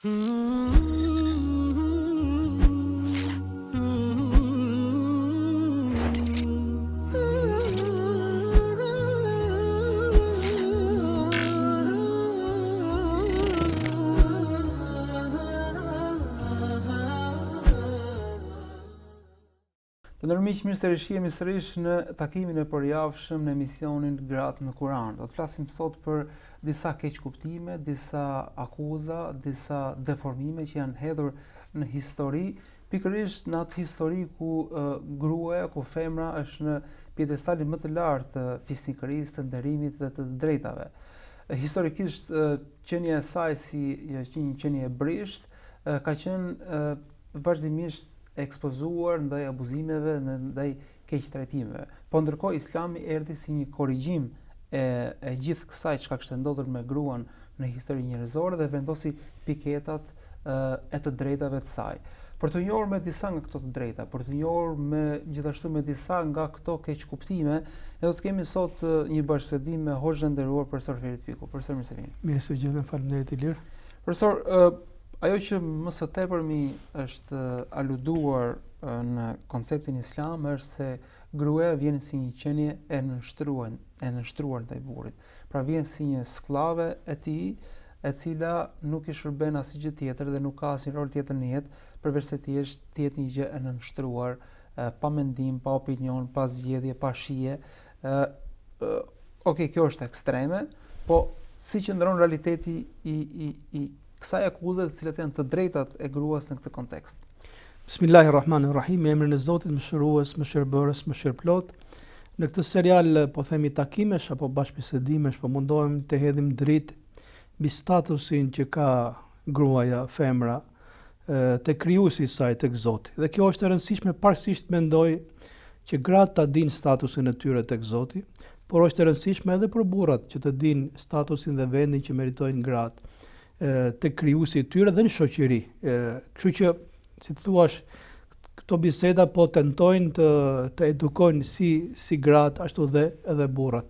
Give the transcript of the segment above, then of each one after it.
Të nërmiq, mirë se rishjemi sërish në takimin e përjavshëm në emisionin Gratë në Kur'an. Do të flasim sot për disa keqkuptime, disa akuza, disa deformime që janë hedhur në histori, pikërisht në atë histori ku gruaja, ku femra është në pjedestalin më të lartë të fisnikërisë, të nderimit dhe të drejtave. Historikisht qenia e saj si një qenie e brisht ka qenë vazhdimisht ekspozuar ndaj abuzimeve, ndaj keqtrajtimeve. Po ndërkohë Islami erdhi si një korrigjim e gjithë kësaj çka kishte ndodhur me gruan në historinë njerëzore dhe vendosi piketat e të drejtave të saj. Për të njohur me disa nga këto të drejta, për të njohur gjithashtu me disa nga këto keqkuptime, ne do të kemi sot një bashkësedim me hoxhën e nderuar profesor Ferit Piku. Profesor, mirë se vini. Mirë se gjithë, faleminderit Ilir. Profesor, ajo që më së tepërmi është aluduar në konceptin islam është se gruaja vjen si një qenie e nënshtruar ndaj burrit. Pra vjen si një skllave e tij, e cila nuk i shërben asgjë tjetër dhe nuk ka asnjë rol tjetër në jetë përveç se të jetë një gjë e nënshtruar, pa mendim, pa opinion, pa zgjedhje, pa shije. Okej, kjo është ekstreme, po si qëndron realiteti i kësaj akuze të cilat janë të drejtat e gruas në këtë kontekst. Bismillahirrahmanirrahim, me emrin e Zotit, mëshirues, mëshirbërës, mëshirplot. Në këtë serial po themi takimesh apo bashkëbisedimesh, po mundohemi të hedhim dritë mbi statusin që ka gruaja, femra, te krijuesi i saj, tek Zoti. Dhe kjo është e rëndësishme, parsisht mendoj që gratë ta dinë statusin e tyre tek Zoti, por është e rëndësishme edhe për burrat që të dinë statusin dhe vendin që meritojnë gratë të krijuesi i tyre dhe në shoqëri. Kështu që, si të thuash, këto biseda po tentojnë të edukojnë si gratë ashtu dhe edhe burrat.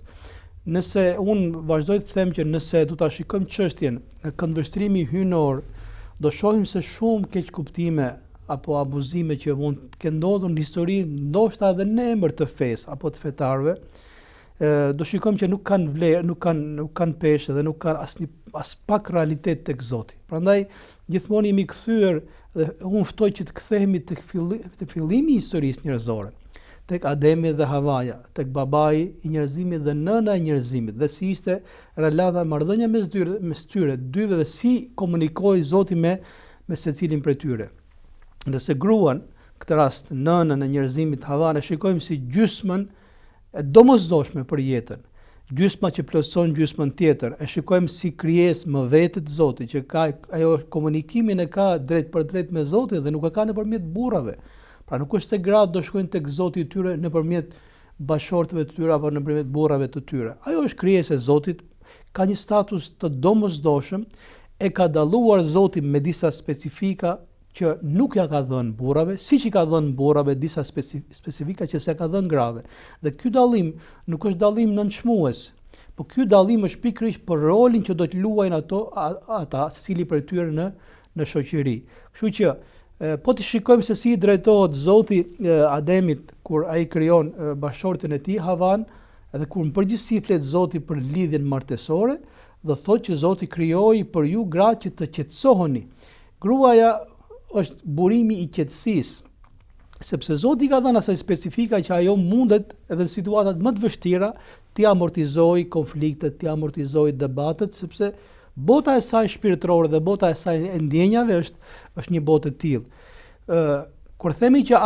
Nëse unë vazhdoj të them që nëse du ta shikojmë çështjen në këndvështrimi hyjnor, do shohim se shumë keqkuptime apo abuzime që mund të kenë ndodhur në histori, ndoshta edhe në emër të fesë apo të fetarëve, do shikojmë që nuk kanë vlerë, nuk kanë peshë dhe nuk kanë as pak realitet tek Zoti. Prandaj gjithmonë jemi kthyer dhe unë ftoj që të kthehemi tek fillimi i historisë njerëzore, tek Ademi dhe Havaja, tek babai i njerëzimit dhe nëna e njerëzimit, dhe si ishte relata marrëdhënia mes tyre dyve dhe si komunikoi Zoti me secilin prej tyre. Nëse gruan, këtë rast nënën e njerëzimit Havan, e shikojmë si gjysmën e domosdoshme për jetën, gjysma që plotson gjysmën tjetër, e shikojmë si krijesë më vetë të Zotit, që ka ajo komunikimin e ka drejt për drejt me Zotin dhe nuk e ka nëpërmjet burrave. Pra nuk është se gratë do shkojnë tek Zoti i tyre nëpërmjet bashortëve të tyre apo nëpërmjet burrave të tyre. Ajo është krijesë e Zotit, ka një status të domosdoshëm, e ka dalluar Zoti me disa specifika që nuk ja ka dhënë burrave, siç i ka dhënë burrave disa specifika që s'e ka dhënë grave. Dhe ky dallim nuk është dallim nënçmues, por ky dallim është pikërisht për rolin që do të luajnë ata, secili prej tyre në shoqëri. Kështu që po të shikojmë se si i drejtohet Zoti Ademit kur ai krijon bashortën e tij Havan, edhe kur në përgjithësi flet Zoti për lidhjen martesore, do thotë që Zoti krijoi për ju gratë që të qetësoheni. Gruaja është burimi i qetësisë, sepse Zoti ka dhënë asaj specifika që ajo mundet edhe në situatat më të vështira t'i amortizojë konfliktet, t'i amortizojë debatet, sepse bota e saj shpirtërore dhe bota e saj e ndjenjave është një botë e tillë. Kur themi që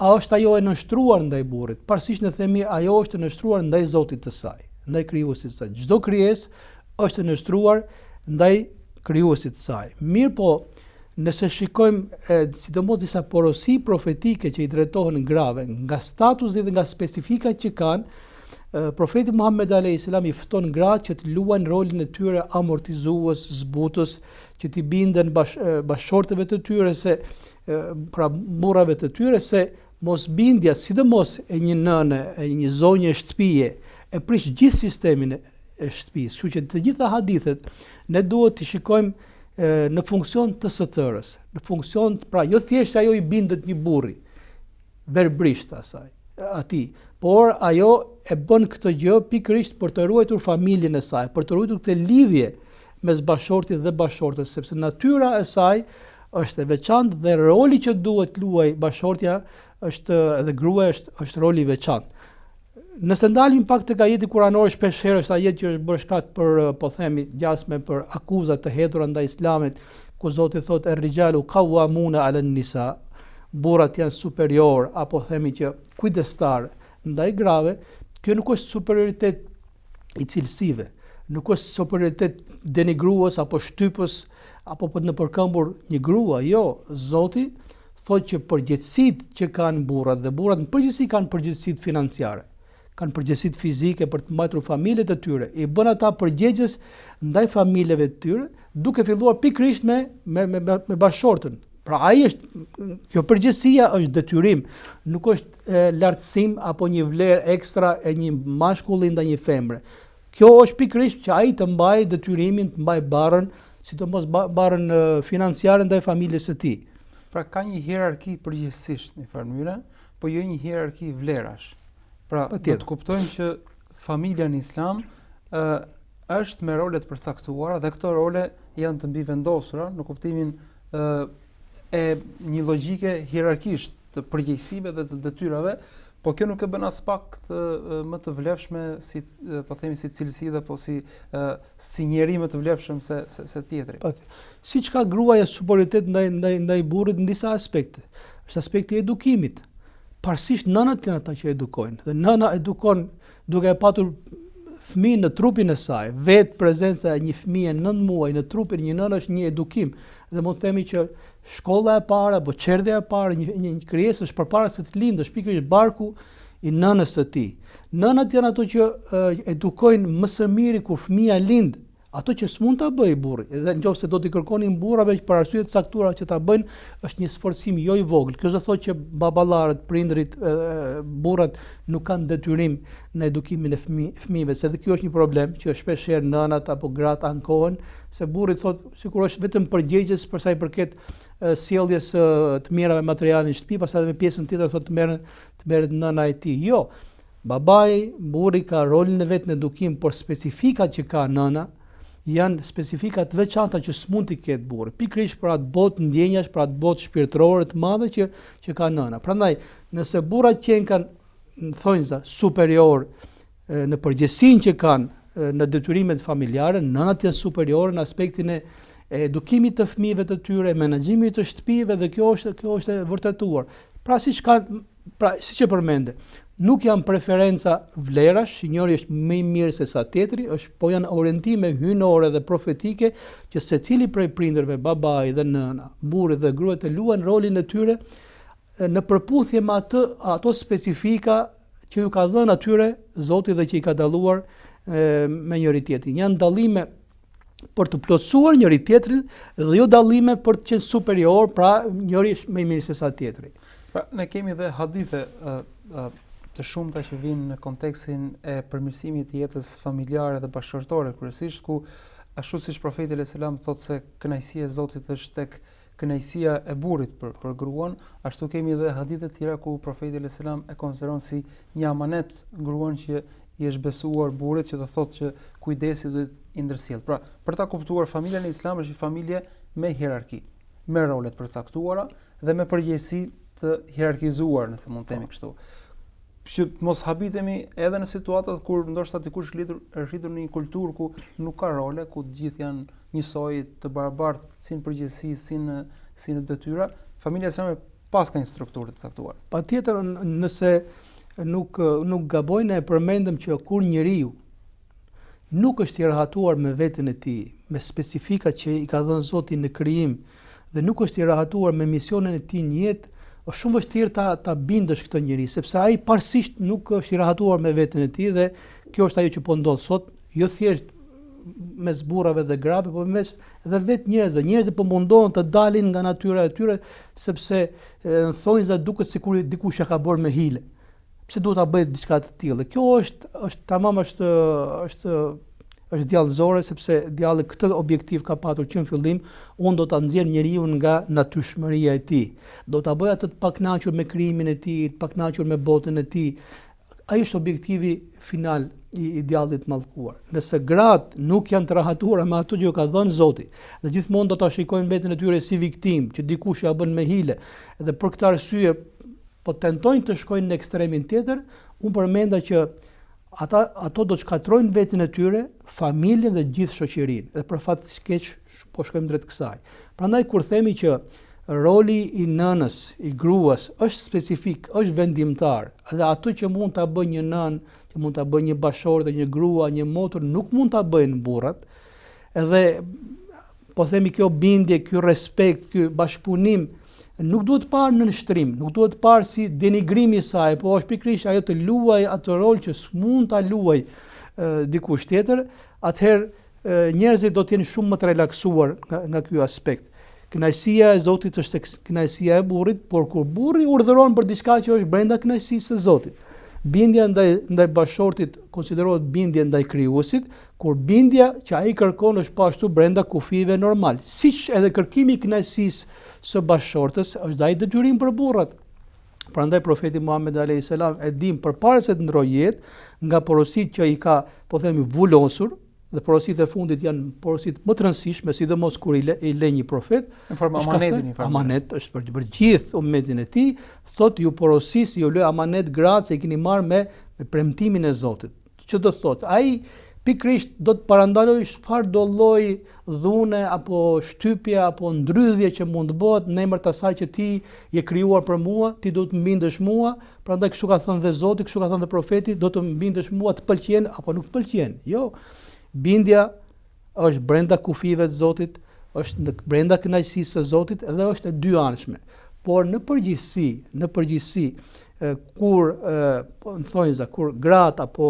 është ajo e nënshtruar ndaj burrit, parsisht ne themi ajo është e nënshtruar ndaj Zotit të saj, ndaj krijuesit të saj. Çdo krijesë është e nënshtruar ndaj krijuesit të saj. Mirë po, nëse shikojmë sidomos disa porosi profetike që i drejtohen grave, nga statusi dhe nga specifikat që kanë, profeti Muhammed a.s. i fton gratë që të luajnë rolin e tyre amortizues, zbutës, që t'i binden bashortëve të tyre, pra burrave të tyre, se mos bindja, sidomos e një nëne, e një zonjë e shtëpie, e prish gjithë sistemin e shtëpisë. Kështu që të gjitha hadithet ne duhet të shikojmë në funksion të së-tërës, në funksion, pra jo thjesht ajo i bindet një burri, verbrisht atij, por ajo e bën këtë gjë pikërisht për të ruajtur familjen e saj, për të ruajtur këtë lidhje mes bashortit dhe bashortës, sepse natyra e saj është e veçantë dhe roli që duhet luaj bashortja edhe gruaja është roli i veçantë. Nëse ndalim pak tek ajeti kuranor, shpesh herë është ajet që është bërë shkak për, po themi, gjasme për akuzat të hedhura ndaj Islamit, ku Zoti thotë er-rijalu qawwamuna 'ala an-nisa, burrat janë superior, apo themi që kujdestar ndaj grave. Kjo nuk është superioritet i cilësive, nuk është superioritet denigrues apo shtypës apo për në përkëmbur një grua. Jo, Zoti thotë që përgjegjësitë që kanë burrat dhe burrat në përgjithësi kanë përgjegjësitë financiare, kanë përgjegjësitë fizike për të mbajtur familjet e tyre, i bën ata përgjegjës ndaj familjeve të tyre, duke filluar pikërisht me bashortën. Pra kjo përgjegjësia është detyrim, nuk është lartësim apo një vlerë ekstra e një mashkulli ndaj një femre. Kjo është pikërisht që ai të mbajë detyrimin, të mbajë barrën, sidomos barrën financiare ndaj familjes së tij. Pra ka një hierarki përgjithsisht në farë mënyrë, po jo një hierarki vlerash. Pra do të kuptojmë që familja në Islam është me role të përcaktuara dhe këto role janë të mbivendosura në kuptimin e një logjike hierarkisht të përgjegjësive dhe të detyrave, po kjo nuk e bën as pak më të vlefshme si po themi si cilësi dhe po si njeri më të vlefshëm se tjetri. Siç ka gruaja superioritet ndaj burrit në disa aspekte. Është aspekti i edukimit. Parsisht nënat janë ata që edukojnë. Dhe nëna edukon duke e patur fëmijën në trupin e saj. Vetë prezenca e një fëmije 9 muaj në trupin një nënë është një edukim. Dhe mund të themi që shkolla e parë apo çerdhja e parë një krijesë është përpara se të lindësh, pikërisht barku i nënës së tij. Nënat janë ato që edukojnë më së miri kur fëmia lind, ato që s'mund ta bëjë burri. Dhe nëse do t'i kërkonin burrave për arsye të caktuara që ta bëjnë, është një sforcim jo i vogël. Kjo do thotë që baballarët, prindrit, burrat nuk kanë detyrim në edukimin e fëmijëve, se dhe kjo është një problem që shpesh herë nënat apo gratë ankohen, se burri thotë sikur është vetëm përgjegjës për sa i përket sjelljes të mirave materiale në shtëpi, pastaj me pjesën tjetër thotë të merret nëna e tij. Jo. Babai, burri ka rolin e vet në edukim, por specifikat që ka nëna janë specifika të veçanta që s'mund t'i ketë burri, pikërisht për atë botë ndjenjash, për atë botë shpirtërore të madhe që ka nëna. Prandaj, nëse burrat qenë kanë thonjza superior në përgjegjësinë që kanë në detyrimet familjare, nënat janë superiore në aspektin e edukimit të fëmijëve të tyre, menaxhimit të shtëpive, dhe kjo është e vërtetuar. Pra siç e përmende, nuk janë preferenca vlerash, njëri është më i mirë se sa tjetri, po janë orientime hyjnore dhe profetike që secili prej prindërve, babai dhe nëna, burri dhe gruaja të luajnë rolin e tyre në përputhje me ato specifika që ju ka dhënë atyre Zoti dhe që i ka dalluar me njëri tjetrin. Janë dallime për të plotësuar njëri tjetrin dhe jo dallime për të qenë superior, pra njëri është më i mirë se sa tjetri. Pra ne kemi dhe hadithe të shumta që vinë në kontekstin e përmirësimit të jetës familjare dhe bashkëtorë, kryesisht ku ashtu siç profeti alayhis salam thotë se kënaqësia e Zotit është tek kënaqësia e burrit për gruan, ashtu kemi edhe hadithe të tjera ku profeti alayhis salam e konsideron si një amanet gruan që i është besuar burrit, që do thotë që kujdesi duhet i ndërsjell. Pra, për ta kuptuar, familja në Islam është një familje me hierarki, me role të përcaktuara dhe me përgjegjësi të hierarkizuar, nëse mund të themi kështu. Që mos habitemi edhe në situatat kur ndoshta dikush është rritur në një kulturë ku nuk ka role, ku të gjithë janë njësoj, të barabartë si në përgjegjësi, si në detyra, familja islame pas ka një strukturë të caktuar. Patjetër, nëse nuk gabojnë, e përmendëm që kur njeriu nuk është i rahatuar me veten e tij, me specifikat që i ka dhënë Zoti në krijim, dhe nuk është i rahatuar me misionin e tij në jetë, është shumë vështirë ta bindësh këtë njerëz, sepse ai parsisht nuk është i rahatuar me veten e tij, dhe kjo është ajo që po ndodh sot, jo thjesht mes burrave dhe grave, por mes edhe vetë njerëzve. Njerëzit po mundohen të dalin nga natyra e tyre, sepse thonë se duket sikur dikush e ka bërë me hile. Pse duhet ta bëjë diçka të tillë? Kjo është tamam është është djallëzore, sepse djalli këtë objektiv ka patur që në fillim, unë do ta nxjerr njeriu nga natyrshmëria e tij. Do ta bëj atë të pakënaqur me krijimin e tij, të pakënaqur me botën e tij. Ai është objektivi final i djallit mallkuar. Nëse gratë nuk janë të rahatuara me ato që ka dhënë Zoti, dhe gjithmonë do ta shikojnë veten e tyre si viktimë, që dikush ja bën me hile, dhe për këtë arsye po tentojnë të shkojnë në ekstremin tjetër, unë përmenda që ato do të shkatrojnë veten e tyre, familjen dhe gjithë shoqërinë. Dhe për fat keq po shkojmë drejt kësaj. Prandaj kur themi që roli i nënës, i gruas është specifik, është vendimtar, dhe ato që mund ta bëjë një nënë, që mund ta bëjë një bashortë, një grua, një motër, nuk mund ta bëjnë burrat. Edhe po themi kjo bindje, ky respekt, ky bashkëpunim nuk duhet parë në nështrim, nuk duhet parë si denigrim i saj, po është pikërisht ajo të luaj atë rol që s'mund ta luaj dikush tjetër, atëherë njerëzit do të jenë shumë më të relaksuar nga ky aspekt. Kënaqësia e Zotit është kënaqësia e burrit, por kur burri urdhëron për diçka që është brenda kënaqësisë së Zotit, bindja ndaj bashortit konsiderohet bindje ndaj krijuesit, kur bindja që ai kërkon është po ashtu brenda kufive normal. Siç edhe kërkimi i kënaqësisë së bashortës është ai detyrim për burrat. Prandaj profeti Muhammed alayhis salam e dim përpara se të ndrojë jetë nga porositë që i ka, po themi, vulosur, dhe porositë e fundit janë porositë më të rëndësishme, sidomos kur i le një profet, në formë amanetin, amanet është për gjithë ummetin e tij, thotë ju porosis, ju lë amanet gratë se i keni marrë me premtimin e Zotit. Që do thotë, ai pikërisht do të parandalojë çfarë do lloj dhune apo shtypje apo ndrydhje që mund të bëhet në emër të asaj që ti je krijuar për mua, ti do të mbindesh mua, prandaj kështu ka thënë dhe Zoti, kështu ka thënë dhe profeti, do të mbindesh mua, të pëlqen apo nuk të pëlqen. Jo. Bindja është brenda kufive të Zotit, është brenda kënaqësisë së Zotit dhe është e dyanshme. Por në përgjithësi, kur kur gratë apo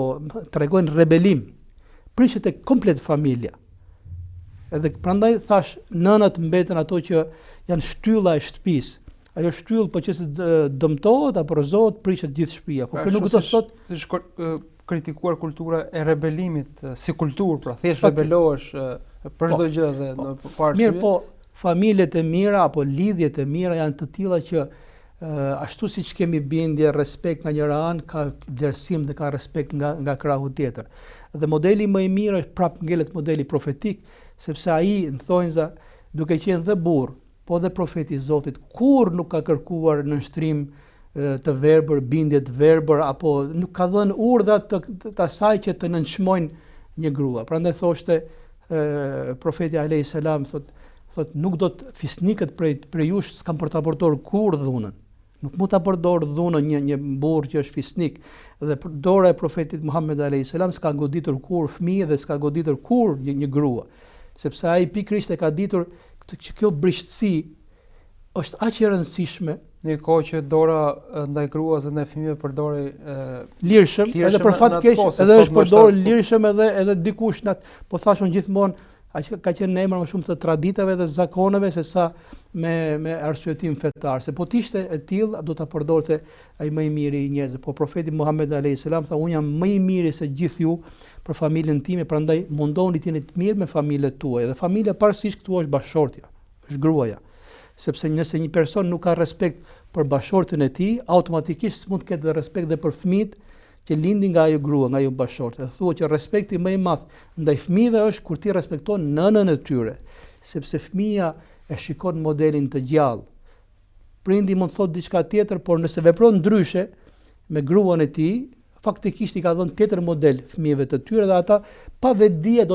tregojnë rebelim, prishet e komplet familja. Edhe prandaj thash, nënat mbeten ato që janë shtylla e shtëpisë. Ajo shtyllë po që se dëmtohet apo rrezohet, prishet gjithë shtëpia. Po kjo nuk do të thotë kritikuar kultura e rebelimit si kulturë, pra thjesht rebelohesh për çdo gjë dhe në parë. Mirë, po familjet e mira apo lidhjet e mira janë të tilla që ashtu siç kemi bindje, respekt nga njëra anë, ka vlerësim dhe ka respekt nga krahu tjetër. Dhe modeli më i mirë është prap ngelet modeli profetik, sepse ai në thonjza, duke qenë dhe burr, po dhe profeti i Zotit, kur nuk ka kërkuar në nështrim të verbër, bindje të verbër, apo nuk ka dhënë urdhra të asaj që të nënçmojnë një grua. Prandaj thoshte profeti alayhis salam, thot nuk do të fisnikët prej jush s'kan për ta përdorur kur dhunën. Nuk mund ta përdor dhunën një burr që është fisnik. Dhe dora e profetit Muhammed alayhis salam s'ka goditur kur fëmijë dhe s'ka goditur kur një grua, sepse ai pikërisht e ka ditur që kjo brishtësi është aq e rëndësishme. Në kohë që dora ndaj gruas dhe ndaj fëmijëve përdori lirshëm, edhe për fat keq, edhe është përdorur lirshëm edhe dikush po thashun gjithmonë, ka qenë në emër më shumë të traditave dhe zakoneve se sa me arsyetim fetar. Se po t'ishte e tillë, do ta përdorte ai më i miri i njerëzve. Po profeti Muhammed alayhis salam tha, unë jam më i miri se gjithë ju për familjen time, prandaj mundoni të jeni të mirë me familjet tuaja. Dhe familja parsisht këtu është bashortja, është gruaja. Sepse nëse një person nuk ka respekt për bashortën e tij, automatikisht s'mund të ketë respekt dhe për fëmijët që lindin nga ajo grua, nga ajo bashortë. Thuhet që respekti më i madh ndaj fëmijëve është kur ti respekton nënën e tyre, sepse fëmia e shikon modelin të gjallë. Prindi mund të thotë diçka tjetër, por nëse vepron ndryshe me gruan e tij, faktikisht i ka dhënë tjetër model fëmijëve të tyre dhe ata pa vetdije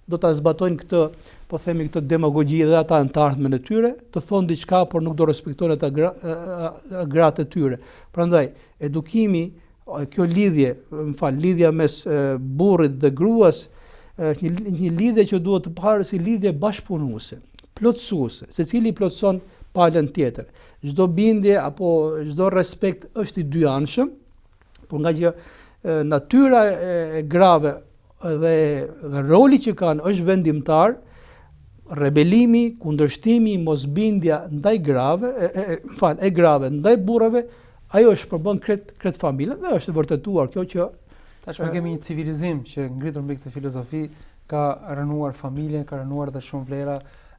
do ta zbatojnë këtë, po themi këtë demagogji dhe ata në të ardhmen e tyre, të thonë diçka por nuk do respektojnë ata gratë e tyre. Prandaj edukimi, kjo lidhje, lidhja mes burrit dhe gruas, është një lidhje që duhet të parë si lidhje bashkëpunuese, plotësuese, secili plotëson palën tjetër. Çdo bindje apo çdo respekt është i dyanshëm, por nga që natyra e grave dhe roli që kanë është vendimtar, rebelimi, kundërshtimi, mosbindja ndaj grave, grave ndaj burrave, ajo është përbën kret familje dhe është vërtetuar kjo që tashmë kemi një civilizim që ngritur mbi këtë filozofi ka rënuar familjen, ka rënuar dhe shumë vlera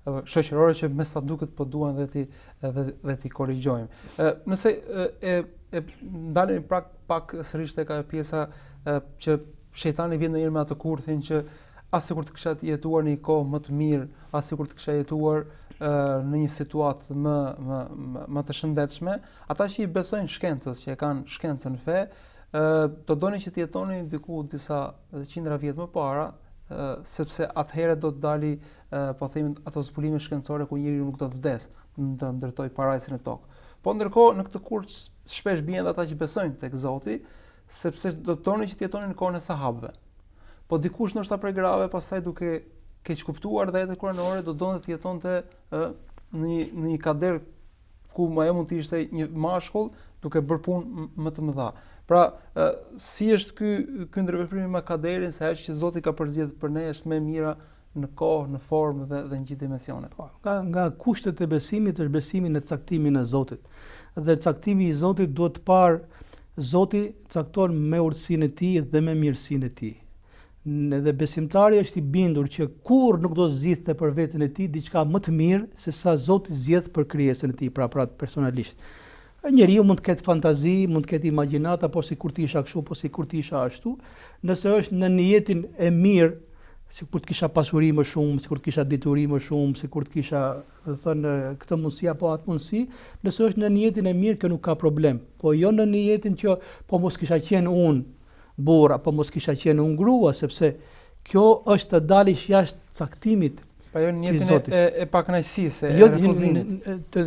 shoqërore që me sa duket po duan dhe ti korrigjojmë. Nëse e ndalemi pak sërish tek ajo pjesa që shejtani vjen ndonjëherë me atë kurthin që as sikur të kisha jetuar në një kohë më të mirë, as sikur të kisha jetuar në një situatë më të shëndetshme, ata që i besojnë shkencës, që e kanë shkencën fe, do donin që të jetonin diku disa qindra vjet më para, sepse atëherë do të dali po themi ato zbulime shkencore ku njeriu nuk do të vdes, do të ndërtoj parajsin e tokë. Po ndërkohë në këtë kurth shpesh bien ata që besojnë tek Zoti, sepse do të donin që të jetonin në kohën e sahabëve. Po dikush ndoshta prej grave pastaj duke keq kuptuar dhe ajetet kuranore do donte të jetonte në një kader ku ajo mund të ishte një mashkull duke bërë punë më të mëdha. Pra, si është ky ndërveprim me kaderin, se ajo që Zoti ka përzgjedhur për ne është më e mira në kohë, në formë dhe në gjithë dimensionet. Nga kushtet e besimit është besimi në caktimin e Zotit. Dhe caktimi i Zotit duhet të parë Zoti cakton me urtësinë e tij dhe me mirësinë e tij. Dhe besimtari është i bindur që kur nuk do zgjidhte për veten e tij diçka më të mirë se sa Zoti zgjedh për krijesën e tij, pra personalisht. Njeriu mund të ketë fantazi, mund të ketë imagjinata, po sikur të isha kështu, po sikur të isha ashtu. Nëse është në niyetin e mirë, sikur të kisha pasuri më shumë, sikur të kisha dituri më shumë, sikur të kisha, thënë, këtë mundësi apo atë mundësi, nëse është në niyetin e mirë, kjo nuk ka problem. Po jo në niyetin që po mos kisha qenë unë burr apo mos kisha qenë unë grua, sepse kjo është të dalish jashtë caktimit. Pa jo në jetën e pakënaqësisë, e refuzimit. Të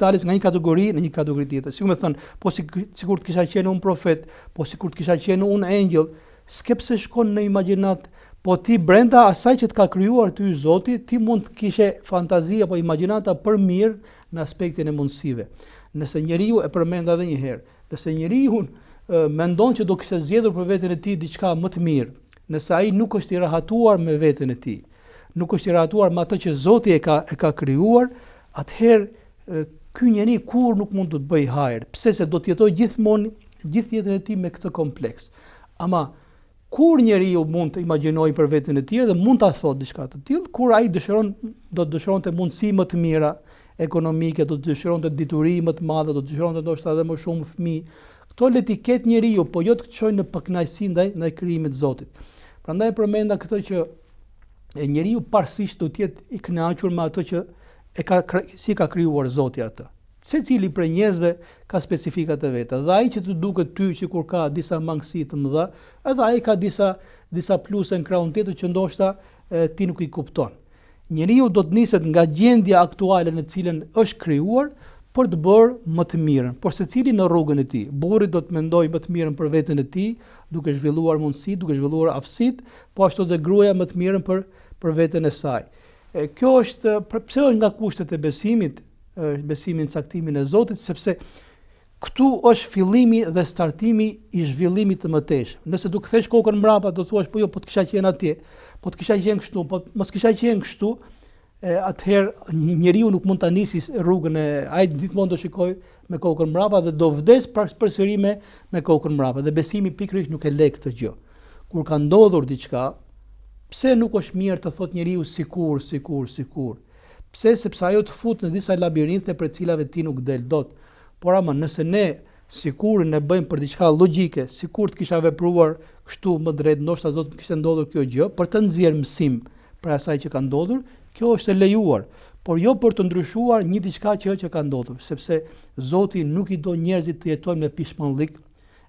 dalës nga një kategori në një kategori tjetër. Si më thon, po sikur të kisha qenë un profet, po sikur të kisha qenë un engjëll, s'ke pse shkon në imagjinat, po ti brenda asaj që të ka krijuar ty Zoti, ti mund të kishe fantazi apo imagjinata për mirë në aspektin e mundësive. Nëse njeriu e përmend edhe një herë, nëse njeriu mendon që do kishte zgjedhur për veten e tij diçka më të mirë, nëse ai nuk është i rahatuar me veten e tij, nuk është i rahatuar me atë që Zoti e ka krijuar, atëherë ky njeri kur nuk mund të bëj hajër. Pse se do të jetojë gjithmonë gjithë jetën e tij me këtë kompleks. Ama kur njeriu mund të imagjinojë për veten e tij dhe mund ta thotë diçka të tillë, kur ai do të dëshironte mundësi më të mira ekonomike, do të dëshironte dituri më të madhe, do të dëshironte ndoshta edhe më shumë fëmijë. Këto le të ketë njeriu, po jo të çojë në pakënaqësi ndaj krijimit të Zotit. Prandaj përmenda këtë që njeriu parsisht do të jetë i kënaqur me atë që si ka krijuar Zoti atë. Secili prej njerëzve ka specifikat e veta. Dhe ai që të duket ty sikur ka disa mangësi të mëdha, edhe ai ka disa pluse në krahun tjetër që ndoshta ti nuk i kupton. Njeriu do të niset nga gjendja aktuale në cilën është krijuar për të bërë më të mirën, por secili në rrugën e tij. Burri do të mendojë më të mirën për veten e tij, duke zhvilluar mundësi, duke zhvilluar aftësitë, po ashtu dhe gruaja më të mirën për veten e saj. Kjo është pse është nga kushtet e besimit, besimin në caktimin e Zotit, sepse këtu është fillimi dhe startimi i zhvillimit të mëtejshëm. Nëse do kthesh kokën mbrapa, do thuash po jo, po të kisha qenë atje, po të kisha qenë kështu, po mos kisha qenë kështu, atëherë njeriu nuk mund ta nisi rrugën e ai gjithmonë do shikoj me kokën mbrapa dhe do vdes përsëri me kokën mbrapa. Dhe besimi pikërisht nuk e le këtë gjë. Kur ka ndodhur diçka, pse nuk është mirë të thot njeriu sikur. Pse? Sepse ajo të fut në disa labirinthe për cilave ti nuk del dot. Por ama nëse ne sikurin e bëjmë për diçka logjike, sikur të kisha vepruar kështu më drejt, ndoshta do të kishte ndodhur kjo gjë, për të nxjerrë mësim për asaj që ka ndodhur, kjo është e lejuar, por jo për të ndryshuar një diçka që ka ndodhur, sepse Zoti nuk i do njerëzit të jetojmë në pishmalllik,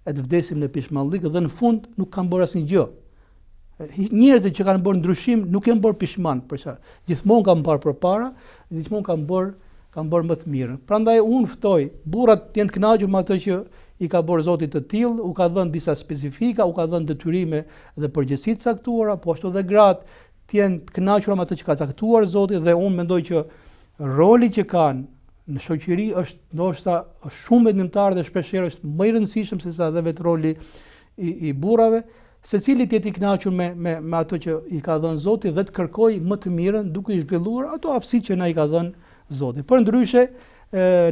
e të vdesim në pishmalllik dhe në fund nuk kanë bërë asnjë gjë. Njerëzit që kanë bërë ndryshim nuk janë bërë pishman, për çfarë? Gjithmonë kanë parë përpara, gjithmonë kanë bërë më të mirën. Prandaj unë ftoj burrat të jenë të kënaqur me atë që i ka bërë Zoti të tillë, u ka dhënë disa specifika, u ka dhënë detyrime dhe përgjegjësi të caktuara, po ashtu edhe gratë të jenë të kënaqura me atë që ka caktuar Zoti, dhe unë mendoj që roli që kanë në shoqëri është ndoshta shumë vendimtar dhe shpeshherë është më i rëndësishëm se sa edhe vetë roli i burrave. Secili të jetë i kënaqur me ato që i ka dhënë Zoti dhe të kërkojë më të mirën duke i zhvilluar ato aftësi që na i ka dhënë Zoti. Përndryshe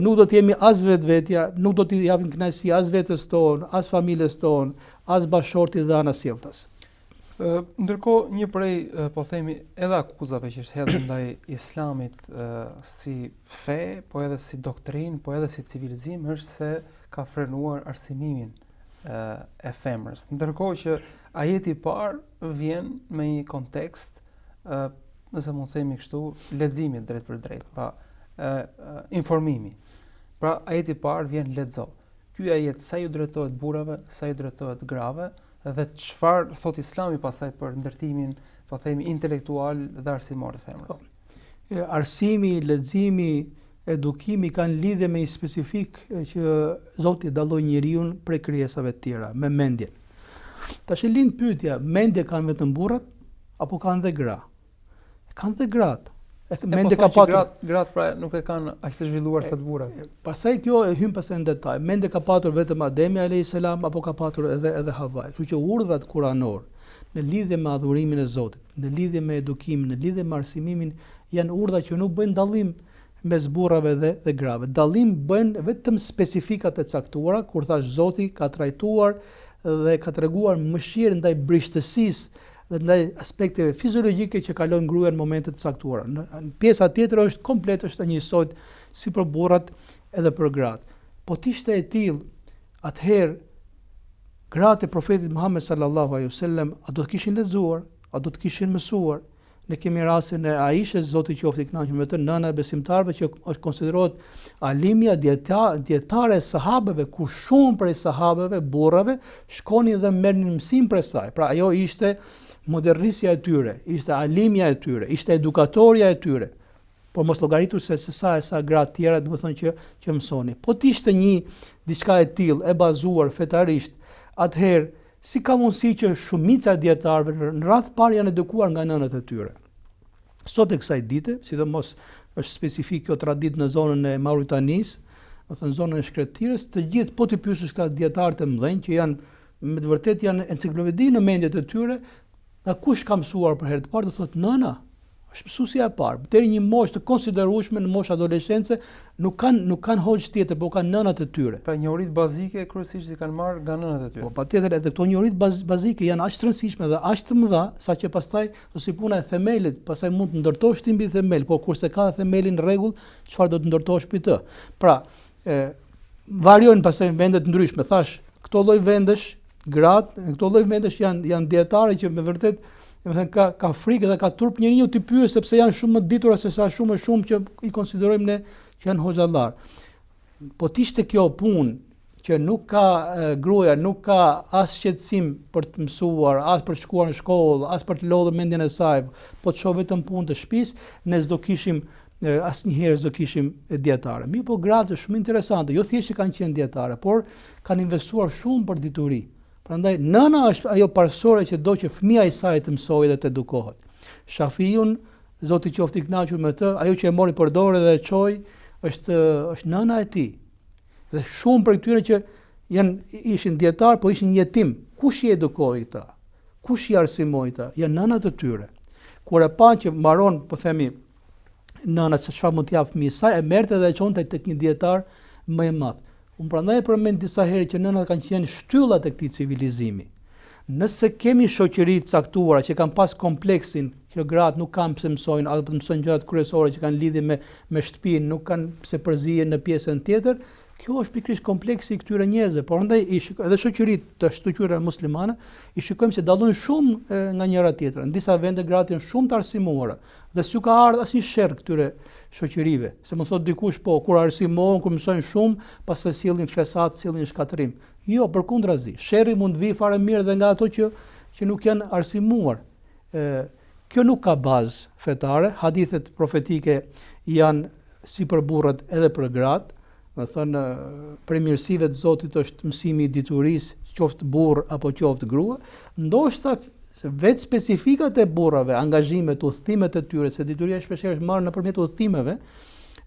nuk do të jemi as vetvetja, nuk do t'i japim kënaqësi as vetes tonë, as familjes tonë, as bashortit dhe anasjelltas. Ndërkohë një prej po themi edhe akuzave që është hedhur ndaj Islamit si fe, po edhe si doktrinë, po edhe si civilizim është se ka frenuar arsimimin e femrës. Ndërkohë që ajeti i parë vjen me një kontekst nëse mund të themi kështu, leximit drejt për drejt, pra informimi. Pra ajeti i parë vjen lexo. Ky ajet sa ju drejtohet burrave, sa ju drejtohet grave, dhe çfarë thot Islami pastaj për ndërtimin, po themi intelektual dhe arsimor të femrës. Arsimi, leximi, edukimi kanë lidhje me një specifik që Zoti dalloi njeriu prej krijesave të tjera, me mendjen. Tash e lind pyetja, mendje kanë vetëm burrat apo kanë dhe gra? Kanë dhe gratë. Mendje ka patur gratë pra nuk e kanë aq të zhvilluar sa të burrat. Pastaj kjo e hyn pastaj në detaj. Mendje ka patur vetëm Ademi alayhis salam apo ka patur edhe Havaj. Kështu që urdhat kuranor në lidhje me adhurimin e Zotit, në lidhje me edukimin, në lidhje me arsimimin janë urdha që nuk bëjnë dallim mes burrave dhe grave. Dallim bëjnë vetëm specifikat e caktuara kur thash Zoti ka trajtuar dhe ka treguar mëshirë ndaj brishtësisë dhe ndaj aspekteve fiziologjike që kalon gruaja në momente të caktuara. Në pjesa tjetër është komplet është njësoj si për burrat edhe për gratë. Po t'ishte e tillë, atëherë gratë e profetit Muhammed sallallahu alaihi wasallam a do të kishin lexuar, a do të kishin mësuar. Ne kemi rastin e Aishës, Zoti qoftë i kënaqur me të, nëna e besimtarëve që është konsiderohet alimja dietare e sahabeve, ku shumë prej sahabeve, burrave, shkonin dhe merrnin mësim prej saj. Pra ajo ishte modernisja e tyre, ishte alimja e tyre, ishte edukatorja e tyre. Por mos llogaritur se sa gratë tjera, do të thonë që mësoni. Po t'ishte një diçka e tillë e bazuar fetarisht, atëherë si ka mundësi që shumica e dietarëve në radh parë janë edukuar nga nënat e tyre. Sot e kësaj dite, sidomos është specifik kjo traditë në zonën e Mauritanisë, do të thënë zonën e Shkretirës, të gjithë po të pyesësh këta dietarë të mëdhenj që janë me të vërtetë janë enciklopedi në mendjet e tyre, nga kush ka mësuar për herë të parë, do thotë nëna, është mësuesja e parë. Deri një moshë të konsiderueshme në moshë adoleshencë nuk kanë hoxh tjetër, por kanë nënat e tyre. Pra njohuritë bazike kryesisht i kanë marrë nga nënat e tyre. Po patjetër edhe këto njohuritë bazike janë aq të rëndësishme dhe aq të mëdha saqë pastaj ose puna e themelit, pastaj mund të ndërtosh ti mbi themel, por kurse ka themelin në rregull, çfarë do të ndërtosh mbi të. Pra, variojnë pastaj vende të ndryshme. Thash, këto lloj vendesh, gratë, këto lloj vendesh janë dietare që me vërtet ka frikë dhe ka turp njeriu t'i pyes sepse janë shumë më ditura se sa shumë që i konsiderojmë ne që janë hoxhallar. Po t'ishte kjo punë që nuk ka gruaja, nuk ka as shqetësim për të mësuar, as për të shkuar në shkollë, as për të lodhur mendjen e saj, po të shoh vetëm punë të shtëpisë, ne s'do kishim asnjëherë s'do kishim dietare. Mi po gratë shumë interesante, jo thjesht që kanë qenë dietare, por kanë investuar shumë për dituri. Prandaj nëna është ajo parsore që do që fëmia i saj të mësojë dhe të edukohet. Shafiun, Zoti qoftë i kënaqur me të, ajo që e mori për dorë dhe e çoi, është nëna e tij. Dhe shumë prej tyre që ishin dietar, po ishin jetim. Kush i edukoi këta? Kush i arsimoi këta? Janë nënat e tyre. Kur e pa që mbaron, po themi, nëna se çfarë mund t'i jap fëmijës saj, e merrte dhe e çonte tek një dietar më i madh. Unë prandaj e përmend disa herë që nënat kanë qenë shtyllat e këtij civilizimi. Nëse kemi shoqëri të caktuara që kanë pas kompleksin që gratë nuk kanë pse mësojnë apo mësojnë gjërat kryesore që kanë lidhje me shtëpinë, nuk kanë pse përzihen në pjesën tjetër, kjo është pikërisht kompleksi I këtyre njerëzve. Por andaj edhe shoqëritë të shtuqura muslimane I shikojmë se dallojnë shumë nga njëra tjetra. Në disa vende gratë janë shumë të arsumuara dhe s'u ka ardhur asnjë sherr këtyre shoqërive. Se më thot dikush, po kur arsimohen, kur mësojnë shumë, pastaj sillin fesat, sillin shkatërim. Jo, përkundrazi. Sherri mund të vijë fare mirë dhe nga ato që nuk janë arsimuar. Kjo nuk ka bazë fetare. Hadithet profetike janë si për burrat edhe për gratë. Do thonë prej mirësive të Zotit është mësimi I diturisë, qoftë burr apo qoftë grua, ndoshta se vetë specifikat e burrave, angazhimet, udhëtimet e tyre, se dituria shpeshherë është marrë nëpërmjet udhëtimeve,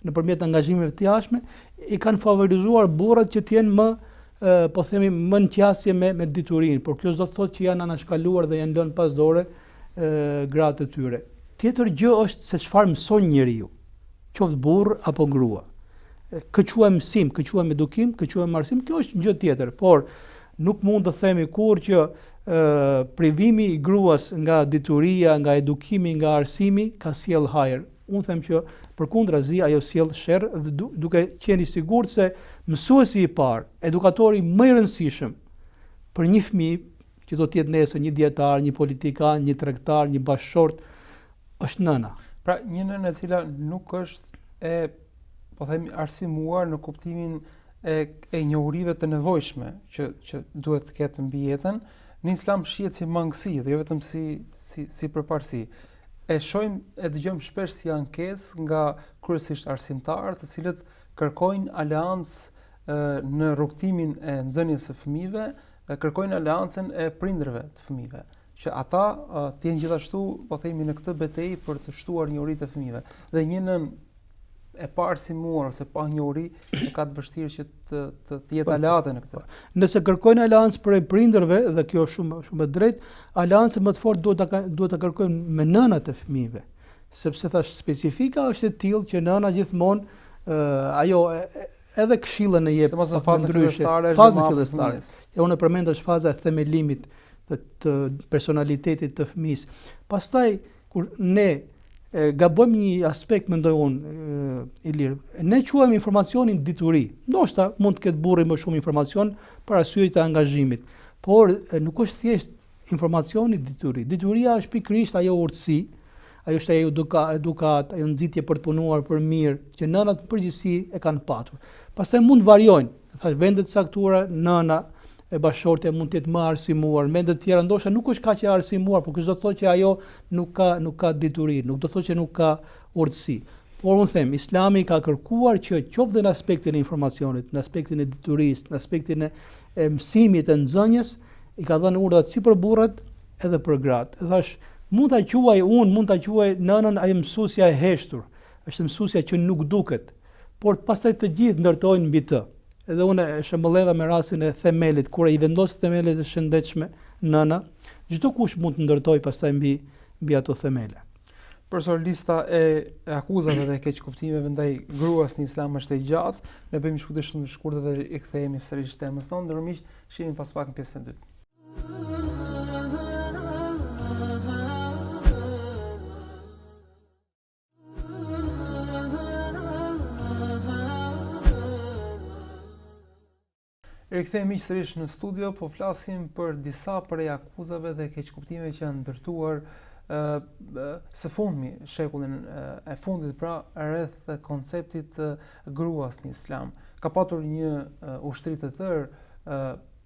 nëpërmjet angazhimeve të jashtme, I kanë favorizuar burrat që të jenë më, po themi, më në qasje me diturinë, por kjo s'do të thotë që janë anashkaluar dhe janë lënë pas dore gratë e tyre. Tjetër gjë është se çfarë mëson njeriu, qoftë burr apo grua. Kë quajmë mësim, kë quajmë edukim, kë quajmë arsim, kjo është gjë tjetër, por Nuk mund të themi kur që privimi i gruas nga dituria, nga edukimi, nga arsimi ka sjell hajër. Unë them që përkundrazi ajo sjell sherr dhe duke qenë i sigurt se mësuesi i parë, edukatori më i rëndësishëm për një fëmijë që do të jetë nesër një dietar, një politikan, një tregtar, një bashkëshort, është nëna. Pra një nënë e cila nuk është po themi arsimuar në kuptimin e njohurive të nevojshme që duhet të ketë mbi jetën, në Islam shihet si mangësi dhe jo vetëm si përparësi. E shohim, e dëgjojmë shpesh si ankesë nga kryesisht arsimtarë, të cilët kërkojnë aleancë në rrugtimin e nxënjes së fëmijëve, kërkojnë aleancën e prindërve të fëmijëve, që ata të jenë gjithashtu, po themi, në këtë betejë për të shtuar njohuritë e fëmijëve. Dhe një nën e pa arsimuar ose pa njohuri ka të vështirë që të jetë aleate në këtë. Nëse kërkojnë aleancë për prindërve, dhe kjo është shumë e drejtë, aleancën më të fortë duhet ta kërkojnë me nënat e fëmijëve, sepse thash specifika është e tillë që nëna gjithmonë ajo edhe këshillën e jep në fazën fillestare. Unë përmend është faza e themelimit të personalitetit të fëmijës. Pastaj kur ne gabojmë një aspekt, mendoj unë, Ilir, ne quajmë informacionin dituri. Ndoshta mund të ketë burri më shumë informacion për arsye të angazhimit, por nuk është thjesht informacioni dituri. Dituria është pikërisht ajo urtësi, ajo është ajo edukat, ajo nxitje për të punuar për mirë, që nënat në përgjithësi e kanë patur. Pastaj mund varjojnë, thash vendet e caktuara, nëna e bashkëshorte mund të jetë më arsimuar, vendet tjera ndoshta nuk është kaq e arsimuar, por kjo do të thotë që ajo nuk ka dituri, nuk do të thotë që nuk ka urtësi. Por unë them, Islami ka kërkuar që qoftë në aspektin e informacionit, në aspektin e diturisë, në aspektin e mësimit të nxënjes, i ka dhënë urdhat si për burrat edhe për gratë. Thash, mund ta quaj nënën ajo mësuesja e heshtur, është mësuesja që nuk duket, por pastaj të gjithë ndërtojnë mbi të. Edhe unë e shembulleva me rastin e themelit, kur i vendos themelet e shëndetshme nëna, çdo kush mund të ndërtojë pastaj mbi ato themele. Profesor, lista e akuzave dhe keqkuptimeve ndaj gruas në Islam është e gjatë. Ne bëjmë një shkputje shumë të shkurtër dhe i kthehemi sërish temës tonë, ndërkohë miq, shihemi pas pak në pjesën e dytë. Rikthehemi sërish në studio, po flasim për disa prej akuzave dhe keqkuptimeve që janë ndërtuar së fundmi, shekullin e fundit, pra rreth konceptit gruas në Islam. Ka patur një ushtri të tërë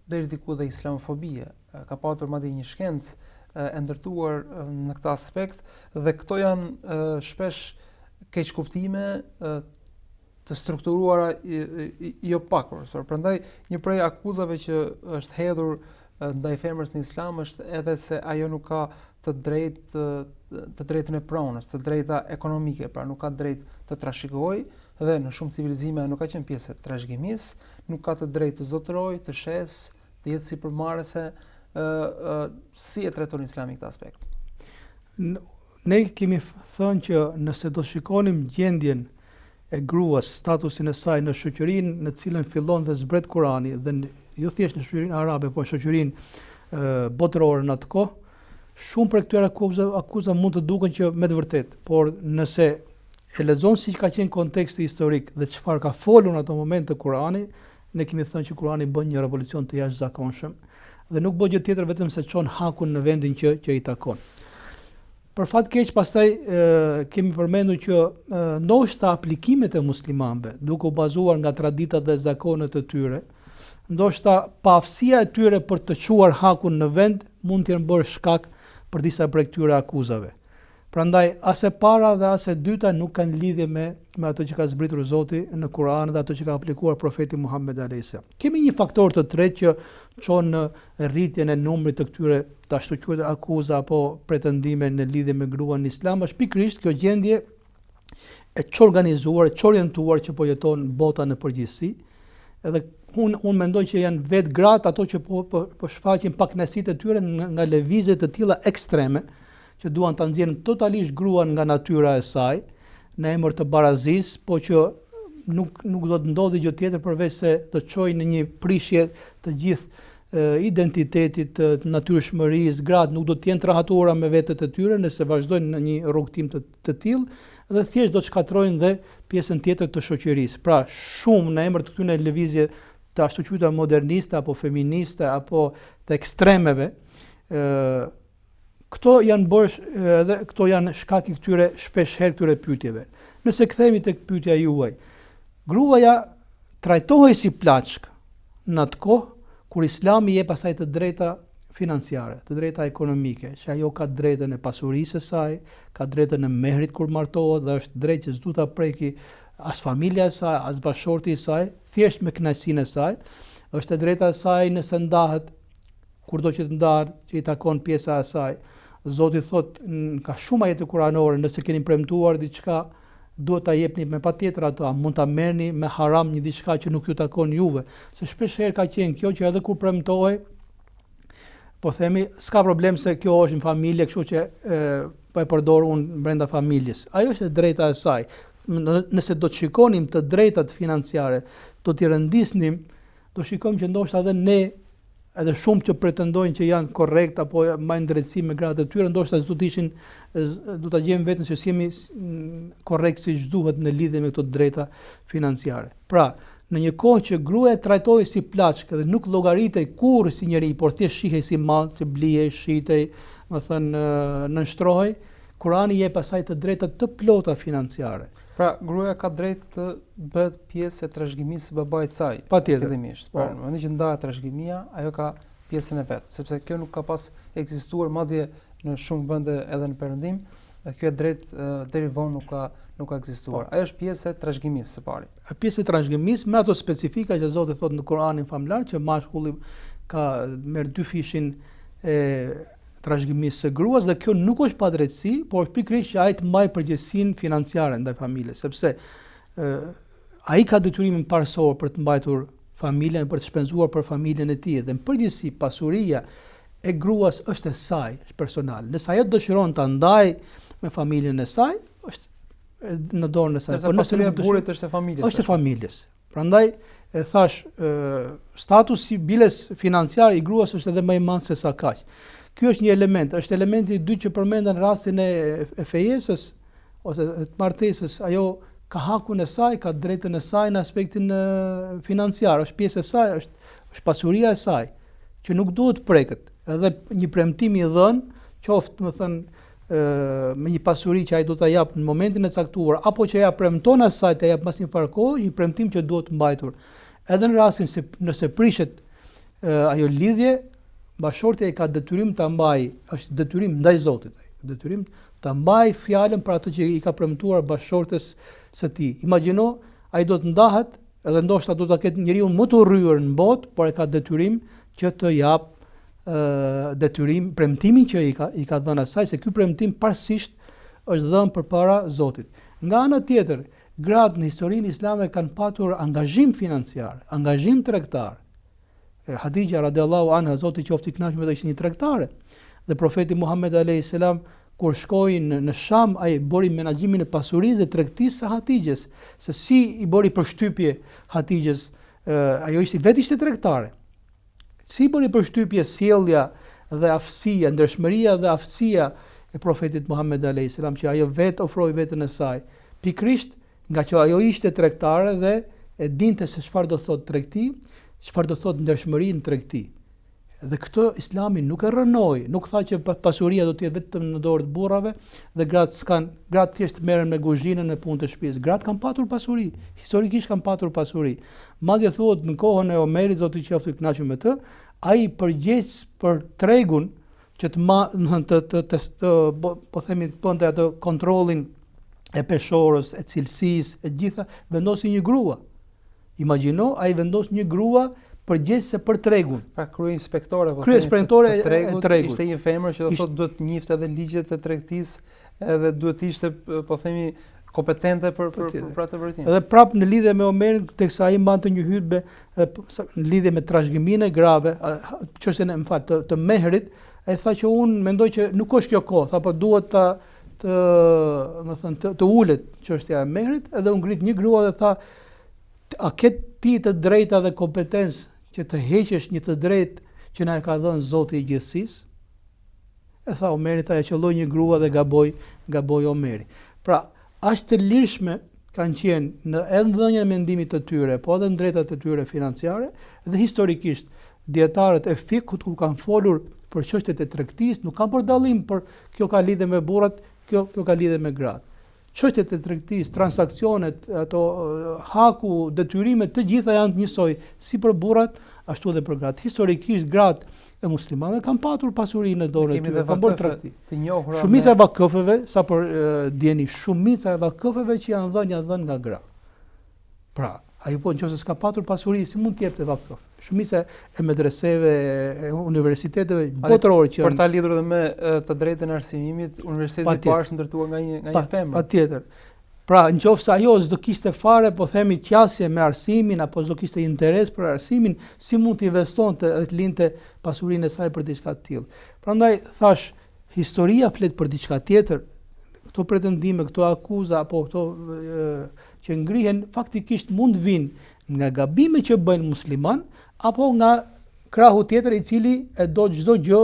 deri diku dhe islamofobie, ka patur madje një shkencë e ndërtuar në këtë aspekt, dhe këto janë shpesh keqkuptime të strukturuara jo pak, profesor. Prandaj një prej akuzave që është hedhur ndaj femrës në Islam është edhe se ajo nuk ka të drejtën e pronës, të drejta ekonomike, pra nuk ka drejt të trashëgojë, dhe në shumë civilizime nuk ka qenë pjesë e trashëgimisë, nuk ka të drejtë të zotërojë, të shes, të jetë sipërmarrëse. Si e trajton Islami këtë aspekt? Ne kemi thënë që nëse do shikonim gjendjen e gruas, statusin e saj në shoqërinë në cilën fillon dhe zbret Kurani, dhe jo thjesht në shoqërinë arabe, por shoqërinë botërore në atë kohë, shumë për këtyre akuza mund të duken që me të vërtet, por nëse e lexon si ka qenë konteksti historik dhe çfarë ka folur në ato momente Kurani, ne kemi thënë që Kurani bën një revolucion të jashtëzakonshëm dhe nuk bën gjë tjetër vetëm se çon hakun në vendin që i takon. Për fat keq, pastaj kemi përmendur që ndoshta aplikimet e muslimanëve, duke u bazuar nga traditat dhe zakonet e tyre, ndoshta paaftësia e tyre për të çuar hakun në vend mund të jenë bërë shkak për disa prej këtyre akuzave. Prandaj as e para dhe as e dyta nuk kanë lidhje me ato që ka zbritur Zoti në Kur'an dhe ato që ka aplikuar profeti Muhammed alayhis salam. Kemi një faktor të tretë që çon në rritjen e numrit të këtyre të ashtu quajtur akuza apo pretendime në lidhje me gruan në Islam, është pikërisht kjo gjendje e çorganizuar, e çorientuar që po jeton bota në përgjithësi. Edhe unë mendoj që janë vetë gratë ato që po shfaqin pakënaqësitë e tyre nga lëvizje të tilla ekstreme, që duan ta nxjerrin totalisht gruan nga natyra e saj në emër të barazisë, po që nuk do të ndodhi gjë tjetër përveç se do të çojë në një prishje të gjithë identitetit, të natyrshmërisë, gratë nuk do të jenë të rahatura me vetët e tyre nëse vazhdojnë në një rrugtim të tillë dhe thjesht do të shkatrojnë dhe pjesën tjetër të shoqërisë. Pra, shumë në emër të këtyre lëvizje të ashtu quajtura moderniste apo feministe apo të ekstremeve, këto janë edhe këto janë shkaki këtyre shpesh herë këtyre pyetjeve. Nëse kthehemi tek pyetja juaj, gruaja trajtohej si plaçk në atë kohë kur Islami jep asaj të drejta financiare, të drejta ekonomike, që ajo ka drejtën e pasurisë së saj, ka drejtën e mehrit kur martohet dhe është drejtë që s'du ta preki as familja e saj, as bashorti i saj, thjesht me kënaqësinë e saj, është e drejta e saj nëse ndahet, kurdo që të ndahet, që i takon pjesa e saj. Zoti thot, ka shumë ajete kuranore, nëse keni premtuar diçka, duhet ta jepni me patjetër ato, mund ta merrni me haram një diçka që nuk ju takon juve, se shpesh herë ka qenë kjo që edhe kur premtohej, po themi, s'ka problem se kjo është në familje, kështu që po e përdor unë brenda familjes. Ajo është e drejta e saj. Nëse do të shikonim të drejtat financiare, do t'i rëndisnim, do shikojmë që ndoshta edhe ne edhe shumë që pretendojnë që janë korrekt apo majnë drejtësi me gratë e tyre, ndoshta do ta gjejmë veten se si jemi korrekt siç duhet në lidhje me këto drejta financiare. Pra, në një kohë që gruaja trajtohej si plaçk dhe nuk llogaritej kurrë si njeri, por thjesht shihej si mall, që blihej, shitej, do thënë nënshtrohej, Kurani jep asaj të drejta të plota financiare. Pra, gruaja ka drejt të bëhet pjesë e trashëgimisë së babait saj. Patjetër. Fillimisht. Por në momentin që ndahet trashëgimia, ajo ka pjesën e vet, sepse kjo nuk ka pas ekzistuar madje në shumë vende edhe në Perëndim, kjo e drejtë deri vonë nuk ka ekzistuar. Ajo është pjesë e trashëgimisë së pari. Pjesë e trashëgimisë me ato specifika që Zoti thotë në Kur'anin famlar që mashkulli merr 2 fishin e trashëgimisë së gruas dhe kjo nuk është padrejtësi, por është pikërisht që ai të mbajë përgjegjësinë financiare ndaj familjes, sepse ai ka detyrimin parësor për të mbajtur familjen, për të shpenzuar për familjen e tij dhe në përgjithësi pasuria e gruas është e saj, është personale. Nëse ajo dëshiron ta ndajë me familjen e saj, është në dorën e saj. Por pasuria e burrit është e familjes. Është e familjes. Prandaj e thash, statusi biles financiar i gruas është edhe më i madh se sa kaq. Ky është një element, është elementi i dytë që përmenden në rastin e fejesës ose të martesës, ajo ka hakun e saj, ka drejtën e saj në aspektin financiar, është pjesë e saj, është pasuria e saj, që nuk duhet preket. Edhe një premtim i dhënë, qoftë, më thënë, me një pasuri që ai do ta jap në momentin e caktuar, apo që ja premton asaj të jap pas një farë kohë, një premtim që duhet mbajtur. Edhe në rastin se nëse prishet ajo lidhje, bashorti ai ka detyrim ta mbajë, është detyrim ndaj Zotit, detyrim ta mbajë fjalën për atë që i ka premtuar bashortes së tij. Imagjino, ai do të ndahet, edhe ndoshta do ta ketë njeriu më të rryer në botë, por e ka detyrim që të jap premtimin që i ka dhënë asaj, se ky premtim parsisht është dhënë përpara Zotit. Nga ana tjetër, gratë në historinë islame kanë patur angazhim financiar, angazhim tregtar. Hadija radiallahu anha, Zoti qoftë i kënaqur me të, ishte një tregtare. Dhe profeti Muhammed alayhis salam kur shkoi në Sham, ai bëri menaxhimin e pasurisë dhe tregtisë së Hatijes, se si i bëri përshtypje Hatijes, ajo ishte tregtare. Si bëri përshtypje sjellja dhe aftësia, ndershmëria dhe aftësia e profetit Muhammed alayhis salam, që ajo vetë ofroi veten e saj, pikrisht nga që ajo ishte tregtare dhe e dinte se çfarë do thotë tregti, çfarë do thotë ndershmëri në tregti. Dhe këtë Islami nuk e rënoi, nuk tha që pasuria do të jetë vetëm në dorë të burrave dhe gratë thjesht merren me kuzhinën e punë të shtëpisë. Gratë kanë patur pasuri, historikisht kanë patur pasuri. Madje thuhet në kohën e Omerit, Zoti qoftë i kënaqur me të, ai përgjegjës për tregun që po themi bënte atë kontrollin e peshorës, e cilësisë, e gjitha, vendosi një grua. Imagjino, ai vendos një grua përgjegjëse për tregun. Pra kryeinspektore po e tregut. Ishte një femër që do thotë duhet të njihte edhe ligjet e tregtisë, edhe duhet të ishte po themi kompetente për atë vërtetim. Edhe prapë në lidhje me Omerin, teksa ai mbante një hutbë në lidhje me trashëgiminë e grave, çështjen të mehrit, ai tha që unë mendoj që nuk është kjo kohë, tha po duhet të ulet çështja e mehrit, edhe u ngrit një grua dhe tha, a ke ti të drejta dhe kompetencë që të heqësh një të drejtë që na e ka dhënë Zoti i gjithësisë. E tha Omeri, tha, e qelloi një grua dhe gaboi Omeri. Pra, aq të lirshme kanë qenë në edhe dhënien e mendimit të tyre, po edhe në drejtat e tyre financiare, dhe historikisht dietarët e fikut kur kanë folur për çështjet e tregtisë, nuk kanë për dallim për kjo ka lidhje me burrat, kjo ka lidhje me gratë. Çështjet e tregtisë, transaksionet, ato haku, detyrimet, të gjitha janë njësoj, si për burrat, ashtu edhe për gratë. Historikisht gratë e muslimanëve kanë patur pasurinë në dorë e tyre, kanë bërë tregti. Shumica e vakëfeve, sa për djeni, shumica e vakëfeve që janë dhënë nga gra. Pra, ajo po nëse s'ka patur pasuri, si mund të jepte vakëf? Shumica e medreseve, e universiteteve botërore që për ta lidhur edhe me të drejtën e arsimimit, universiteti po është ndërtuar nga një femër. Patjetër. Pra, nëse ajo s'do kishte fare, po themi, qasje me arsimin apo s'do kishte interes për arsimin, si mund të investonte dhe të linte pasurinë e saj për diçka të tillë. Prandaj thash, historia flet për diçka tjetër. Këto pretendime, këto akuza apo këto që ngrihen faktikisht mund vinë nga gabime që bëjnë musliman apo nga krahu tjetër i cili e do çdo gjë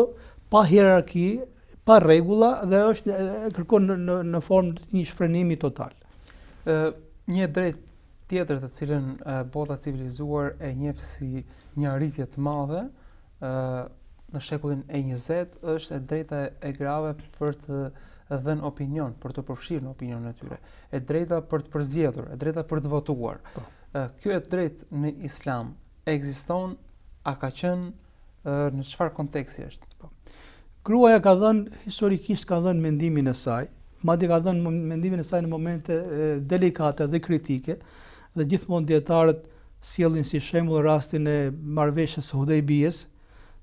pa hierarki, pa rregulla dhe është kërkon në formë të një shfrenimi total. Një drejt tjetër të cilën bota civilizuar e njeh si një arritje të madhe në shekullin e 20 është e drejta e grave për të dhënë opinion, për të përfshirë në opinionin e tyre, e drejta për të përzgjedhur, e drejta për të votuar. Kjo e drejtë në Islam ekziston, a ka qenë në çfarë konteksti është? Gruaja ka dhënë historikisht ka dhënë mendimin e saj, madje ka dhënë mendimin e saj në momente delikate dhe kritike, dhe gjithmonë dietarët sjellin si shembull rastin e marrëveshjes së Hudejbijes,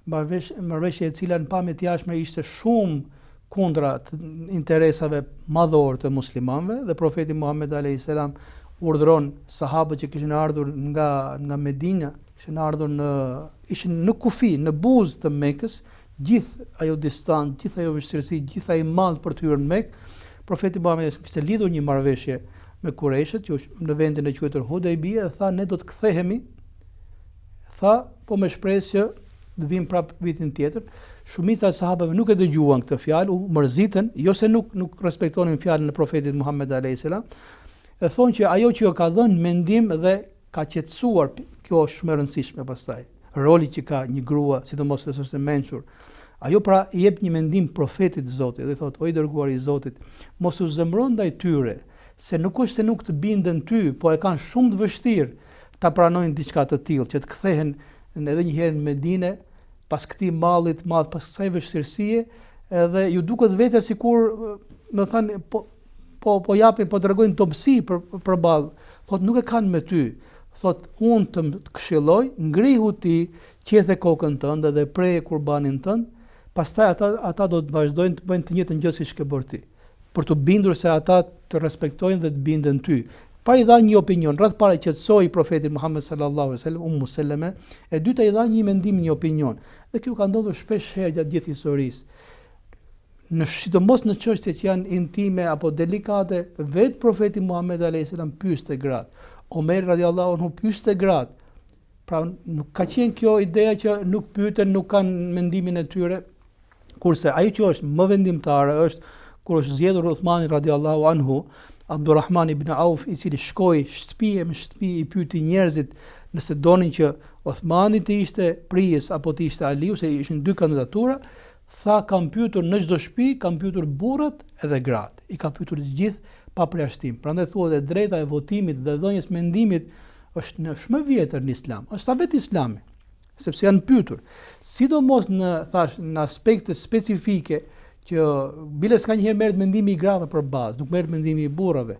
marrëveshje e cila në pamje të jashtme ishte shumë kundra të interesave madhore të muslimanëve, dhe profeti Muhammed alayhis salam urdhëron sahabët që kishin ardhur nga Medina, kishin ardhur ishin në kufi, në buzë të Mekës, gjithë ajo distancë, gjithë ajo vështirësi, gjithë ai mall për të hyrë në Mekë. Profeti Muhammed kishte lidhur një marrëveshje me Kurejshët, që në vendin e quajtur Hudejbia, dhe tha ne do të kthehemi, tha, po me shpresë që të vim prap vitin tjetër. Shumica e sahabëve nuk e dëgjuan këtë fjalë, u mërzitën, jo se nuk respektonin fjalën e profetit Muhammed alayhis salam, e thonë që ajo që jo ka dhënë mendim dhe ka qetësuar, kjo është shumë e rëndësishme pastaj. Roli që ka një grua, sidomos nëse është e mençur, ajo pra i jep një mendim profetit Zotit dhe thotë, o i dërguari i Zotit, mos u zemron ndaj tyre, se nuk është se nuk të binden ty, po e kanë shumë të vështirë ta pranojnë diçka të tillë, që të kthehen edhe një herë në Medinë pas këtij mallit madh, pas kësaj vështirësie, edhe ju duket vetë sikur, më thënë, po japin, po tregojnë dobësi përballë. Thotë nuk e kanë me ty. Thotë unë të këshilloj, ngrihu ti, qethe kokën tënde dhe preje kurbanin tënd, pastaj ata do të vazhdojnë të bëjnë të njëjtën gjë siç ke bërë ti, për të bindur se ata të respektojnë dhe të binden ty. Pa i dha një opinion, rreth para qetësoi profetit Muhammed sallallahu alaihi wasallam, Ummu Seleme, e dyta i dha një mendim, një opinion. Dhe kjo ka ndodhur shpesh herë gjatë gjithë historisë. Sidomos në çështje që janë intime apo delikate, vetë profeti Muhammed alayhis salam pyeste gratë. Omer radiallahu anhu pyeste gratë. Pra nuk ka qenë kjo ideja që nuk pyeten, nuk kanë mendimin e tyre, kurse ajo që është më vendimtare është kur është zgjedhur Uthmani radiallahu anhu, Abdurrahman ibn Auf, i cili shkoi shtëpi me shtëpi, i pyeti njerëzit nëse donin që Uthmani të ishte prijes apo të ishte Aliu, se ishin dy kandidatura, tha kam pyetur në çdo shtëpi, kam pyetur burrat edhe gratë. I ka pyetur të gjithë pa përjashtim. Prandaj thuhet e drejta e votimit dhe dhënies mendimit është në shumë vjetër në Islam. Është sa vetë Islami, sepse janë pyetur. Sidomos në aspekte specifike që bile s'ka njëherë merret mendimi i grave për bazë, nuk merret mendimi i burrave.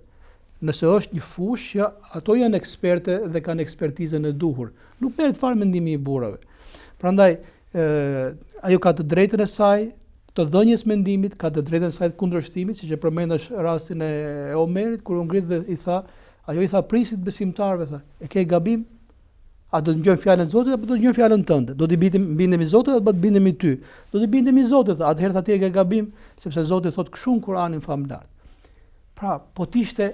Nëse është një fushë që ato janë eksperte dhe kanë ekspertizën e duhur, nuk merret fare mendimi i burrave. Prandaj ajo ka të drejtën e saj të dhënies mendimit, ka të drejtën e saj të kundërshtimit, siç e përmendash rastin e Omerit, kur u ngrit dhe ajo i tha prisit besimtarëve, tha, e ke gabim? A do të dëgjojmë fjalën e Zotit apo do të dëgjojmë fjalën tënde? Do të bindemi Zotit apo do të bindemi ty? Do të bindemi Zotit, atëherë tha ti e ke gabim, sepse Zoti thot kështu në Kur'anin famlar. Pra, po të ishte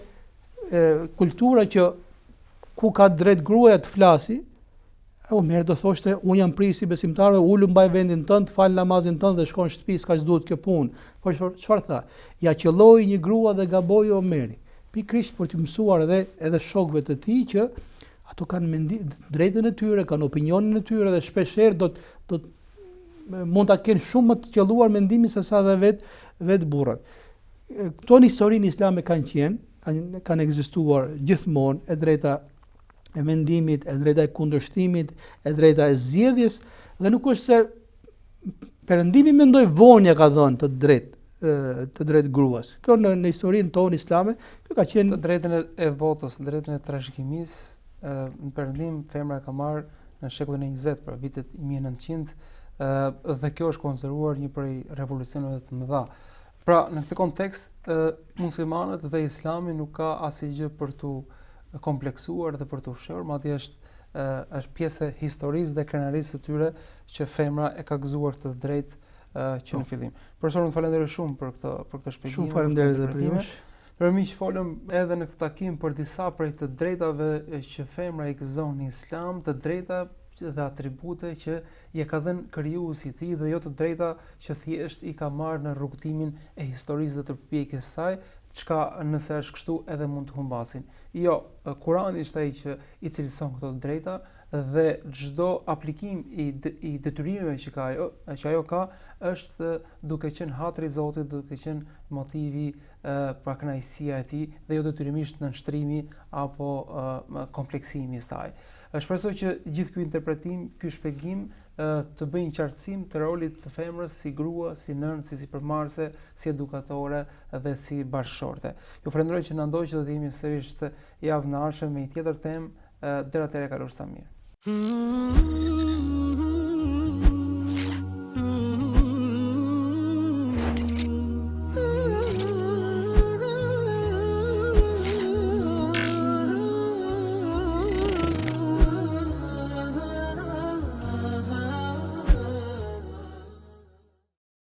kultura që ku ka drejt gruaja të flasi, Omeri do thoshte, unë jam prisi besimtarëve, ulu mbaj vendin tënd, fal namazin tënd dhe shkon në shtëpi, s'ka që duhet kjo punë. Po çfarë tha? Ja qelloi një grua dhe gaboi Omeri. Pikërisht për të mësuar edhe shokëve të tij që ato kanë drejtën e tyre, kanë opinionin e tyre dhe shpeshherë do mund ta kenë shumë më të qelluar mendimin se sa dhe vet burrat. Këto në historinë islame kanë ekzistuar gjithmonë e drejta e mendimit, e drejta e kundërshtimit, e drejta e zgjedhjes, dhe nuk është se Perëndimi mendoj vonja ka dhënë të drejtë gruas. Kjo në historinë tonë islame, kjo ka qenë të drejtën e votës, drejtën e trashëgimisë, në Perëndim femra ka marrë në shekullin e 20 për vitet 1900, dhe kjo është konsideruar një prej revolucioneve të mëdha. Pra, në këtë kontekst, muslimanët dhe Islami nuk ka asgjë për tu kompleksuar dhe për të fshehur, madje është pjesë e historisë dhe krenarisë së tyre që femra e ka gëzuar këtë drejtë që në fillim. Profesor, unë falenderoj shumë për këtë shpjegim. Shumë faleminderit edhe për jush. Miq, folëm edhe në këtë takim për disa prej të drejtave që femra i gëzon në Islam, të drejta dhe atribute që i ka dhënë krijuesi i tij dhe jo të drejta që thjesht i ka marrë në rrugtimin e historisë dhe të përpjekjes së saj, çka nëse është kështu edhe mund të humbasin. Jo, Kurani është ai që i cilëson këto të drejta dhe çdo aplikim i detyrimeve që ajo ka është duke qenë hatri i Zotit, duke qenë motivi për kënaqësia e tij dhe jo detyrimisht nënshtrimi apo kompleksimi i saj. Shpresoj që gjithë ky interpretim, ky shpjegim të bëjnë qartësim të rolit të femrës si grua, si nën, si sipërmarrëse, si edukatore dhe si bashkëshorte. Ju falenderoj që na ndoqët, do të jemi sërish të javën e ardhshme me një tjetër temë. Deri atëherë, kalofshi sa mirë.